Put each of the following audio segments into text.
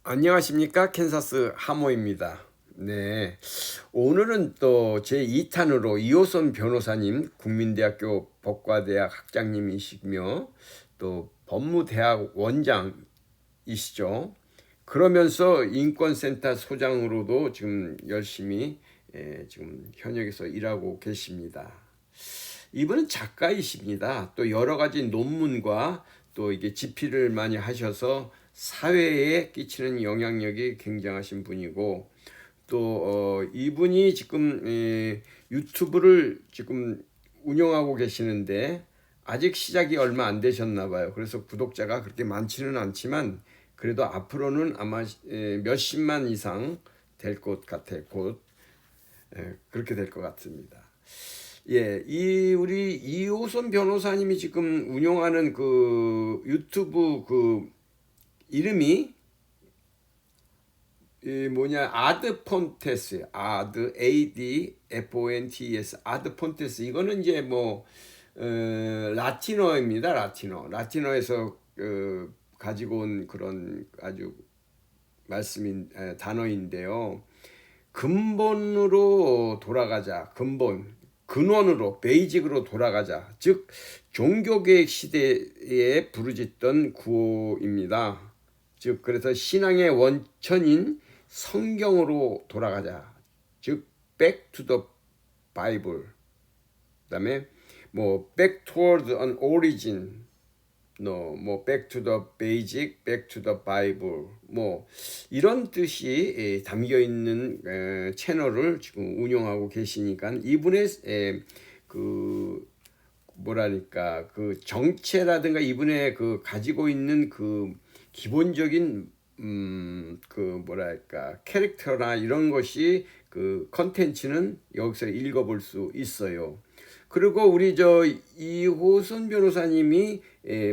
안녕하십니까, 캔사스 하모입니다. 네, 오늘은 또 제 2탄으로 이호선 변호사님, 국민대학교 법과대학 학장님이시며 또 법무대학 원장이시죠. 그러면서 인권센터 소장으로도 지금 열심히 지금 현역에서 일하고 계십니다. 이분은 작가이십니다. 또 여러 가지 논문과 또 이게 집필을 많이 하셔서 사회에 끼치는 영향력이 굉장하신 분이고, 또 이분이 지금 유튜브를 지금 운영하고 계시는데 아직 시작이 얼마 안 되셨나 봐요. 그래서 구독자가 그렇게 많지는 않지만 그래도 앞으로는 아마 몇십만 이상 될 것 같아요. 곧 그렇게 될 것 같습니다. 예, 이 우리 이호선 변호사님이 지금 운영하는 그 유튜브 그 이름이 이 뭐냐, 아드폰테스, 아드 ADFONTES, 아드폰테스. 이거는 이제 뭐 라틴어입니다. 라틴어에서 가지고 온 그런 아주 말씀인 단어인데요. 근본으로 돌아가자. 근원으로 베이직으로 돌아가자. 즉 종교개혁 시대에 부르짖던 구호입니다. 즉 그래서 신앙의 원천인 성경으로 돌아가자. 즉 back to the Bible. 그다음에 뭐 back toward an origin. 뭐 back to the basic, back to the Bible, 뭐 이런 뜻이 담겨 있는 채널을 지금 운영하고 계시니까 이분의 그 뭐라니까 그 정체라든가 이분의 그 가지고 있는 그 기본적인 그 뭐랄까 캐릭터나 이런 것이 그 컨텐츠는 여기서 읽어볼 수 있어요. 그리고 우리 저 이호선 변호사님이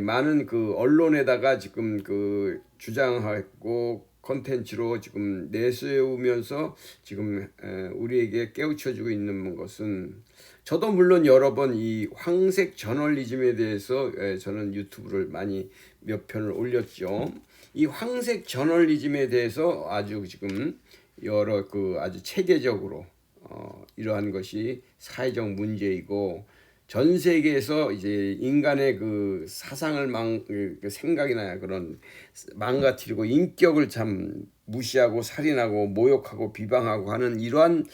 많은 그 언론에다가 지금 그 주장하고 컨텐츠로 지금 내세우면서 지금 우리에게 깨우쳐주고 있는 것은, 저도 물론 여러 번 이 황색 저널리즘에 대해서 저는 유튜브를 많이 몇 편을 올렸죠. 이 황색 저널리즘에 대해서 아주 지금 여러 그 아주 체계적으로 이러한 것이 사회적 문제이고, 전 세계에서 이제 인간의 그 사상을 그 생각이나 그런 망가뜨리고 인격을 참 무시하고 살인하고 모욕하고 비방하고 하는 이러한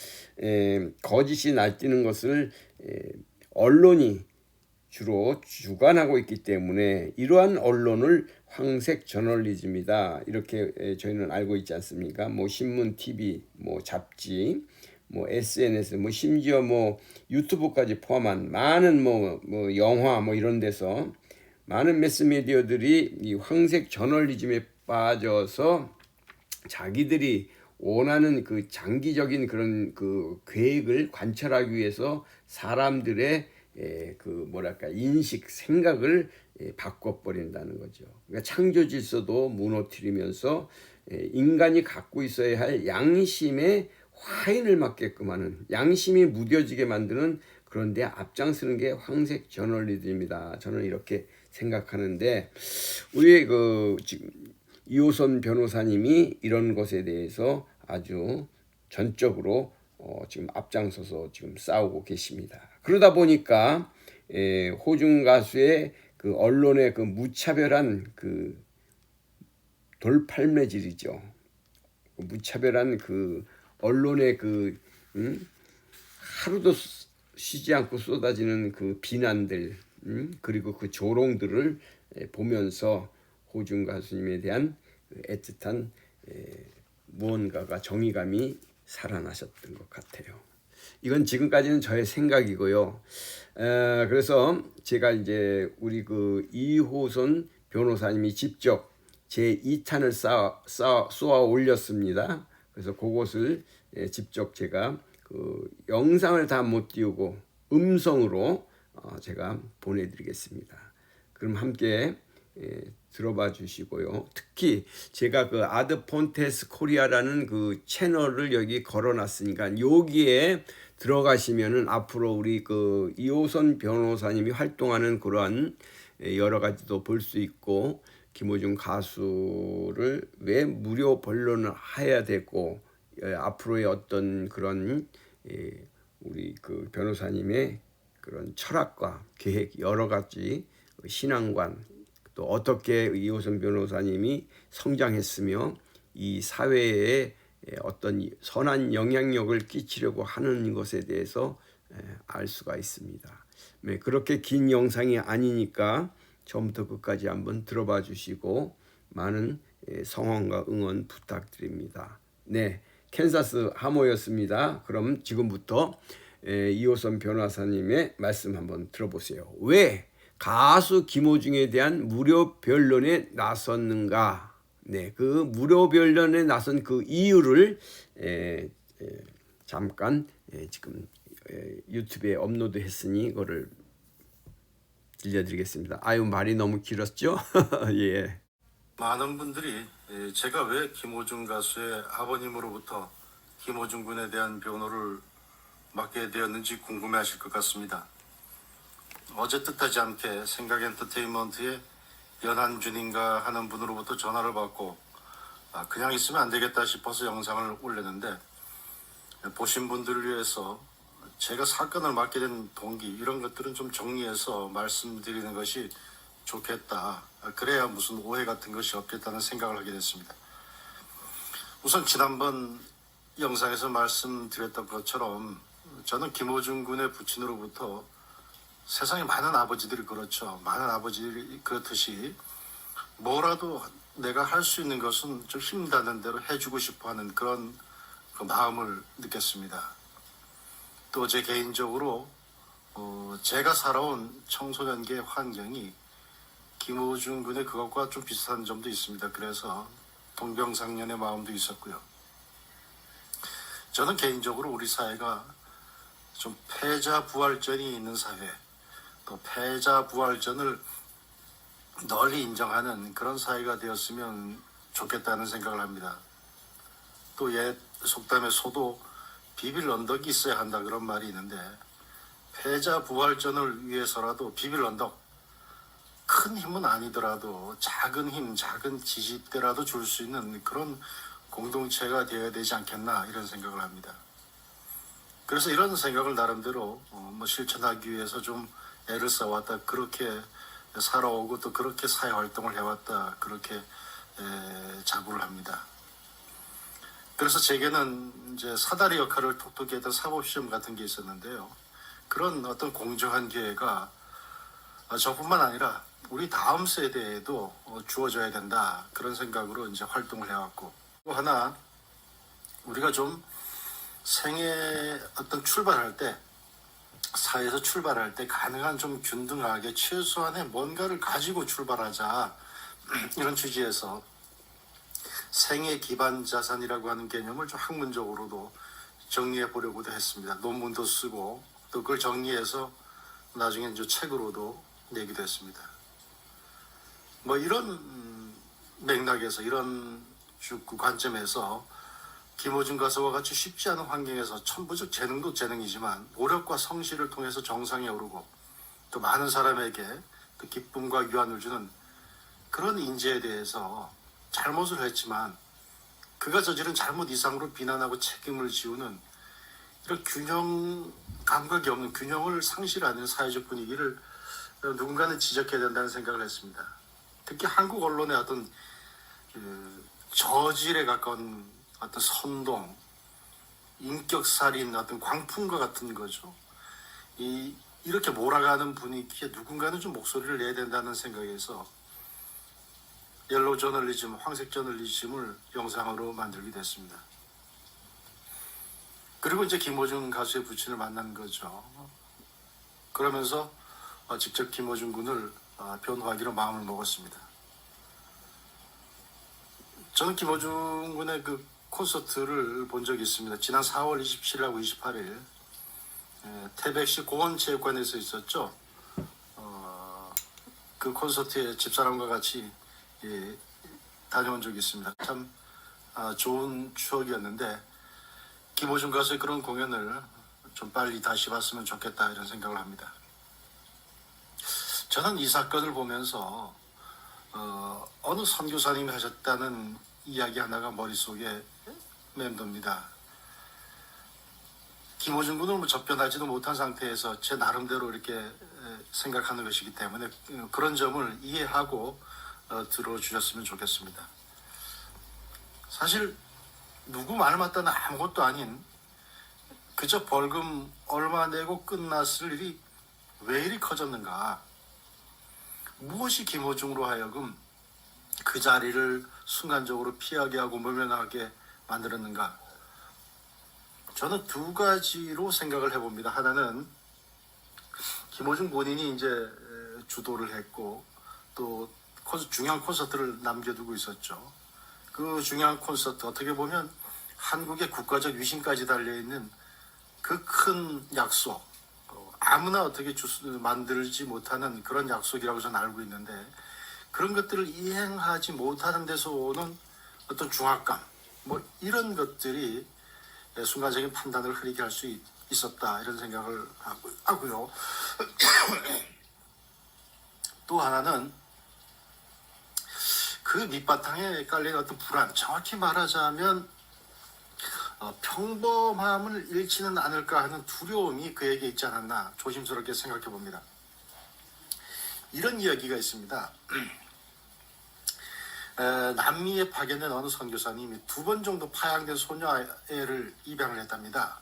거짓이 날뛰는 것을 언론이 주로 주관하고 있기 때문에 이러한 언론을 황색 저널리즘이다 이렇게 저희는 알고 있지 않습니까? 뭐 신문, TV, 뭐 잡지, 뭐 SNS, 뭐 심지어 뭐 유튜브까지 포함한 많은 뭐 영화 뭐 이런 데서 많은 매스미디어들이 이 황색 저널리즘에 빠져서 자기들이 원하는 그 장기적인 그런 그 계획을 관철하기 위해서 사람들의 그 뭐랄까 인식 생각을 바꿔버린다는 거죠. 그러니까 창조 질서도 무너뜨리면서 인간이 갖고 있어야 할 양심에 화인을 맞게끔 하는, 양심이 무뎌지게 만드는 그런 데 앞장서는 게 황색 저널리즘이다. 저는 이렇게 생각하는데, 우리 그 지금 이호선 변호사님이 이런 것에 대해서 아주 전적으로 지금 앞장서서 지금 싸우고 계십니다. 그러다 보니까 호중 가수의 그 언론의 그 무차별한 그 돌팔매질이죠. 무차별한 그 언론의 그 하루도 쉬지 않고 쏟아지는 그 비난들, 그리고 그 조롱들을 보면서 호중 가수님에 대한 애틋한 무언가가 정의감이 살아나셨던 것 같아요. 이건 지금까지는 저의 생각이고요. 그래서 제가 이제 우리 그 이호선 변호사님이 직접 제 2탄을 쏘아 올렸습니다. 그래서 그것을 직접 제가 그 영상을 다 못 띄우고 음성으로 제가 보내드리겠습니다. 그럼 함께 들어봐 주시고요. 특히 제가 그 아드폰테스 코리아라는 그 채널을 여기 걸어놨으니까 여기에 들어가시면은 앞으로 우리 그 이호선 변호사님이 활동하는 그러한 여러 가지도 볼 수 있고, 김호중 가수를 왜 무료 변론을 해야 되고 앞으로의 어떤 그런 우리 그 변호사님의 그런 철학과 계획 여러 가지 신앙관 또 어떻게 이호선 변호사님이 성장했으며 이 사회에 어떤 선한 영향력을 끼치려고 하는 것에 대해서 알 수가 있습니다. 그렇게 긴 영상이 아니니까 처음부터 끝까지 한번 들어봐 주시고 많은 성원과 응원 부탁드립니다. 네, 캔사스 하모였습니다. 그럼 지금부터 이호선 변호사님의 말씀 한번 들어보세요. 왜 가수 김호중에 대한 무료 변론에 나섰는가? 네, 그 무료 변론에 나선 그 이유를 잠깐 지금 유튜브에 업로드했으니 이거를 들려드리겠습니다. 아유, 말이 너무 길었죠? 예. 많은 분들이 제가 왜 김호중 가수의 아버님으로부터 김호중 군에 대한 변호를 맡게 되었는지 궁금해하실 것 같습니다. 어제 뜻하지 않게 생각엔터테인먼트의 연한준인가 하는 분으로부터 전화를 받고 그냥 있으면 안 되겠다 싶어서 영상을 올렸는데, 보신 분들을 위해서 제가 사건을 맡게 된 동기 이런 것들은 좀 정리해서 말씀드리는 것이 좋겠다. 그래야 무슨 오해 같은 것이 없겠다는 생각을 하게 됐습니다. 우선 지난번 영상에서 말씀드렸던 것처럼 저는 김호중 군의 부친으로부터 세상에 많은 아버지들이 그렇죠. 많은 아버지들이 그렇듯이 뭐라도 내가 할 수 있는 것은 좀 힘닿는 대로 해주고 싶어 하는 그런 그 마음을 느꼈습니다. 또 제 개인적으로 제가 살아온 청소년기의 환경이 김호중 군의 그것과 좀 비슷한 점도 있습니다. 그래서 동병상련의 마음도 있었고요. 저는 개인적으로 우리 사회가 좀 패자부활전이 있는 사회, 또 패자부활전을 널리 인정하는 그런 사회가 되었으면 좋겠다는 생각을 합니다. 또 옛 속담에 소도 비빌 언덕이 있어야 한다 그런 말이 있는데, 패자부활전을 위해서라도 비빌 언덕, 큰 힘은 아니더라도 작은 힘, 작은 지지대라도 줄 수 있는 그런 공동체가 되어야 되지 않겠나 이런 생각을 합니다. 그래서 이런 생각을 나름대로 실천하기 위해서 좀 애를 써왔다, 그렇게 살아오고 또 그렇게 사회활동을 해왔다, 그렇게 자부를 합니다. 그래서 제게는 이제 사다리 역할을 톡톡히 했던 사법시험 같은 게 있었는데요. 그런 어떤 공정한 기회가 저뿐만 아니라 우리 다음 세대에도 주어져야 된다, 그런 생각으로 이제 활동을 해왔고, 또 하나 우리가 좀 생애 어떤 출발할 때, 사회에서 출발할 때 가능한 좀 균등하게 최소한의 뭔가를 가지고 출발하자, 이런 취지에서 생애 기반 자산이라고 하는 개념을 좀 학문적으로도 정리해 보려고도 했습니다. 논문도 쓰고 또 그걸 정리해서 나중에 이제 책으로도 내기도 했습니다. 뭐 이런 맥락에서, 이런 그 관점에서 김호중 가수와 같이 쉽지 않은 환경에서 천부적 재능도 재능이지만 노력과 성실을 통해서 정상에 오르고 또 많은 사람에게 또 기쁨과 유안을 주는 그런 인재에 대해서 잘못을 했지만 그가 저지른 잘못 이상으로 비난하고 책임을 지우는 이런 균형 감각이 없는, 균형을 상실하는 사회적 분위기를 누군가는 지적해야 된다는 생각을 했습니다. 특히 한국 언론의 어떤 저질에 가까운 어떤 선동, 인격살인, 어떤 광풍과 같은 거죠. 이렇게 몰아가는 분위기에 누군가는 좀 목소리를 내야 된다는 생각에서 옐로우 저널리즘, 황색 저널리즘을 영상으로 만들게 됐습니다. 그리고 이제 김호중 가수의 부친을 만난 거죠. 그러면서 직접 김호중 군을 변호하기로 마음을 먹었습니다. 저는 김호중 군의 그 콘서트를 본 적이 있습니다. 지난 4월 27일하고 28일 태백시 고원체육관에서 있었죠. 그 콘서트에 집사람과 같이 다녀온 적이 있습니다. 참 좋은 추억이었는데, 김호중 가수의 그런 공연을 좀 빨리 다시 봤으면 좋겠다 이런 생각을 합니다. 저는 이 사건을 보면서 어느 선교사님이 하셨다는 이야기 하나가 머릿속에 맴돕니다. 김호중 군을 뭐 접견하지도 못한 상태에서 제 나름대로 이렇게 생각하는 것이기 때문에 그런 점을 이해하고 들어주셨으면 좋겠습니다. 사실 누구 말 맞다는 아무것도 아닌 그저 벌금 얼마 내고 끝났을 일이 왜 이리 커졌는가? 무엇이 김호중으로 하여금 그 자리를 순간적으로 피하게 하고 모면하게 만들었는가? 저는 두 가지로 생각을 해봅니다. 하나는 김호중 본인이 이제 주도를 했고 또 중요한 콘서트를 남겨두고 있었죠. 그 중요한 콘서트, 어떻게 보면 한국의 국가적 위신까지 달려있는 그 큰 약속, 아무나 어떻게 만들지 못하는 그런 약속이라고 저는 알고 있는데, 그런 것들을 이행하지 못하는 데서 오는 어떤 중압감, 뭐 이런 것들이 순간적인 판단을 흐리게 할 수 있었다, 이런 생각을 하고요. 또 하나는 그 밑바탕에 깔린 어떤 불안, 정확히 말하자면 평범함을 잃지는 않을까 하는 두려움이 그에게 있지 않았나 조심스럽게 생각해 봅니다. 이런 이야기가 있습니다. 남미에 파견된 어느 선교사님이 2번 정도 파양된 소녀아이를 입양을 했답니다.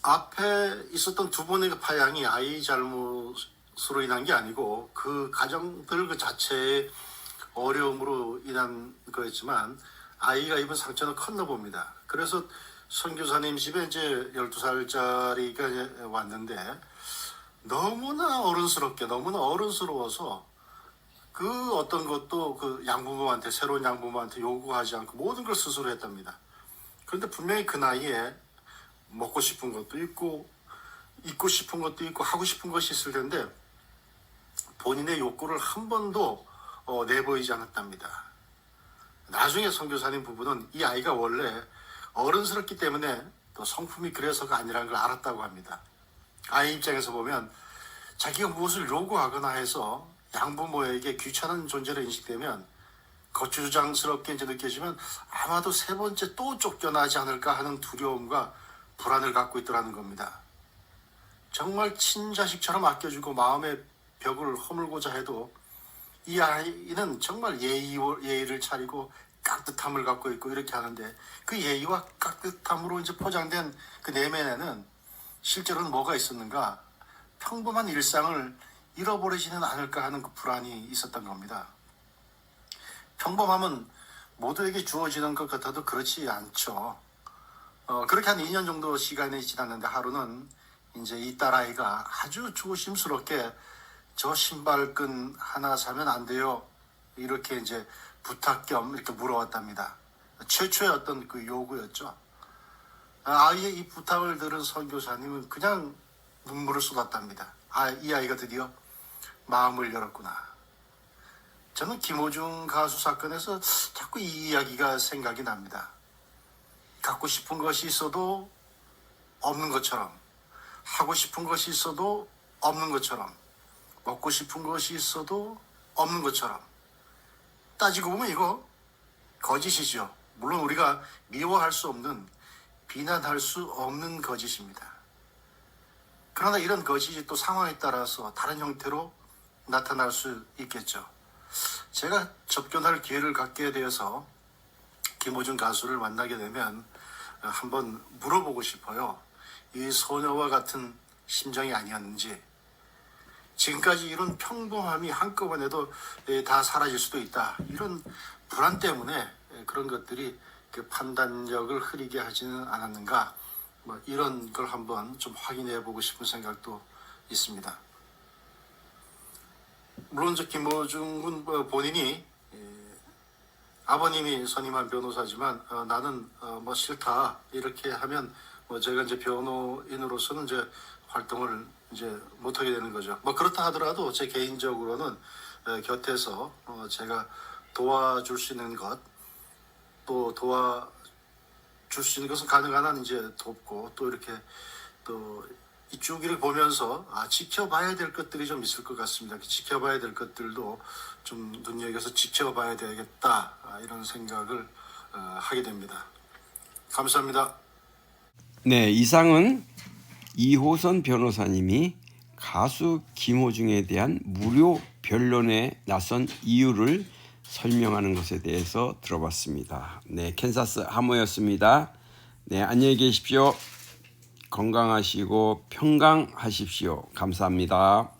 앞에 있었던 2번의 파양이 아이 잘못으로 인한 게 아니고 그 가정들 그 자체의 어려움으로 인한 거였지만 아이가 입은 상처는 컸나 봅니다. 그래서 선교사님 집에 이제 12살짜리가 왔는데 너무나 어른스러워서 그 어떤 것도 그 양부모한테, 새로운 양부모한테 요구하지 않고 모든 걸 스스로 했답니다. 그런데 분명히 그 나이에 먹고 싶은 것도 있고 입고 싶은 것도 있고 하고 싶은 것이 있을 텐데 본인의 욕구를 한 번도 내보이지 않았답니다. 나중에 선교사님 부부는 이 아이가 원래 어른스럽기 때문에 또 성품이 그래서가 아니라는 걸 알았다고 합니다. 아이 입장에서 보면 자기가 무엇을 요구하거나 해서 양부모에게 귀찮은 존재로 인식되면 거추장스럽게 이제 느껴지면 아마도 3번째 또 쫓겨나지 않을까 하는 두려움과 불안을 갖고 있더라는 겁니다. 정말 친자식처럼 아껴주고 마음의 벽을 허물고자 해도 이 아이는 정말 예의를 차리고 깍듯함을 갖고 있고 이렇게 하는데 그 예의와 깍듯함으로 이제 포장된 그 내면에는 실제로는 뭐가 있었는가? 평범한 일상을 잃어버리지는 않을까 하는 그 불안이 있었던 겁니다. 평범함은 모두에게 주어지는 것 같아도 그렇지 않죠. 그렇게 한 2년 정도 시간이 지났는데 하루는 이제 이 딸아이가 아주 조심스럽게 저 신발끈 하나 사면 안 돼요? 이렇게 이제 부탁 겸 이렇게 물어왔답니다. 최초의 어떤 그 요구였죠. 아이의 이 부탁을 들은 선교사님은 그냥 눈물을 쏟았답니다. 이 아이가 드디어 마음을 열었구나. 저는 김호중 가수 사건에서 자꾸 이 이야기가 생각이 납니다. 갖고 싶은 것이 있어도 없는 것처럼, 하고 싶은 것이 있어도 없는 것처럼, 먹고 싶은 것이 있어도 없는 것처럼. 따지고 보면 이거 거짓이죠. 물론 우리가 미워할 수 없는, 비난할 수 없는 거짓입니다. 그러나 이런 거짓이 또 상황에 따라서 다른 형태로 나타날 수 있겠죠. 제가 접견할 기회를 갖게 되어서 김호중 가수를 만나게 되면 한번 물어보고 싶어요. 이 소녀와 같은 심정이 아니었는지, 지금까지 이런 평범함이 한꺼번에도 다 사라질 수도 있다, 이런 불안 때문에 그런 것들이 그 판단력을 흐리게 하지는 않았는가, 뭐 이런 걸 한번 좀 확인해 보고 싶은 생각도 있습니다. 물론 저 김호중 군 본인이 아버님이 선임한 변호사지만 나는 뭐 싫다 이렇게 하면 뭐 제가 이제 변호인으로서는 이제 활동을 이제 못하게 되는 거죠. 뭐 그렇다 하더라도 제 개인적으로는 곁에서 제가 도와줄 수 있는 것, 또 도와줄 수 있는 것은 가능한 한 이제 돕고 또 이렇게 또 이 주기를 보면서 지켜봐야 될 것들이 좀 있을 것 같습니다. 지켜봐야 될 것들도 좀 눈여겨서 지켜봐야 되겠다 이런 생각을 하게 됩니다. 감사합니다. 네, 이상은 이호선 변호사님이 가수 김호중에 대한 무료 변론에 나선 이유를 설명하는 것에 대해서 들어봤습니다. 네, 캔사스 하모였습니다. 네, 안녕히 계십시오. 건강하시고 평강하십시오. 감사합니다.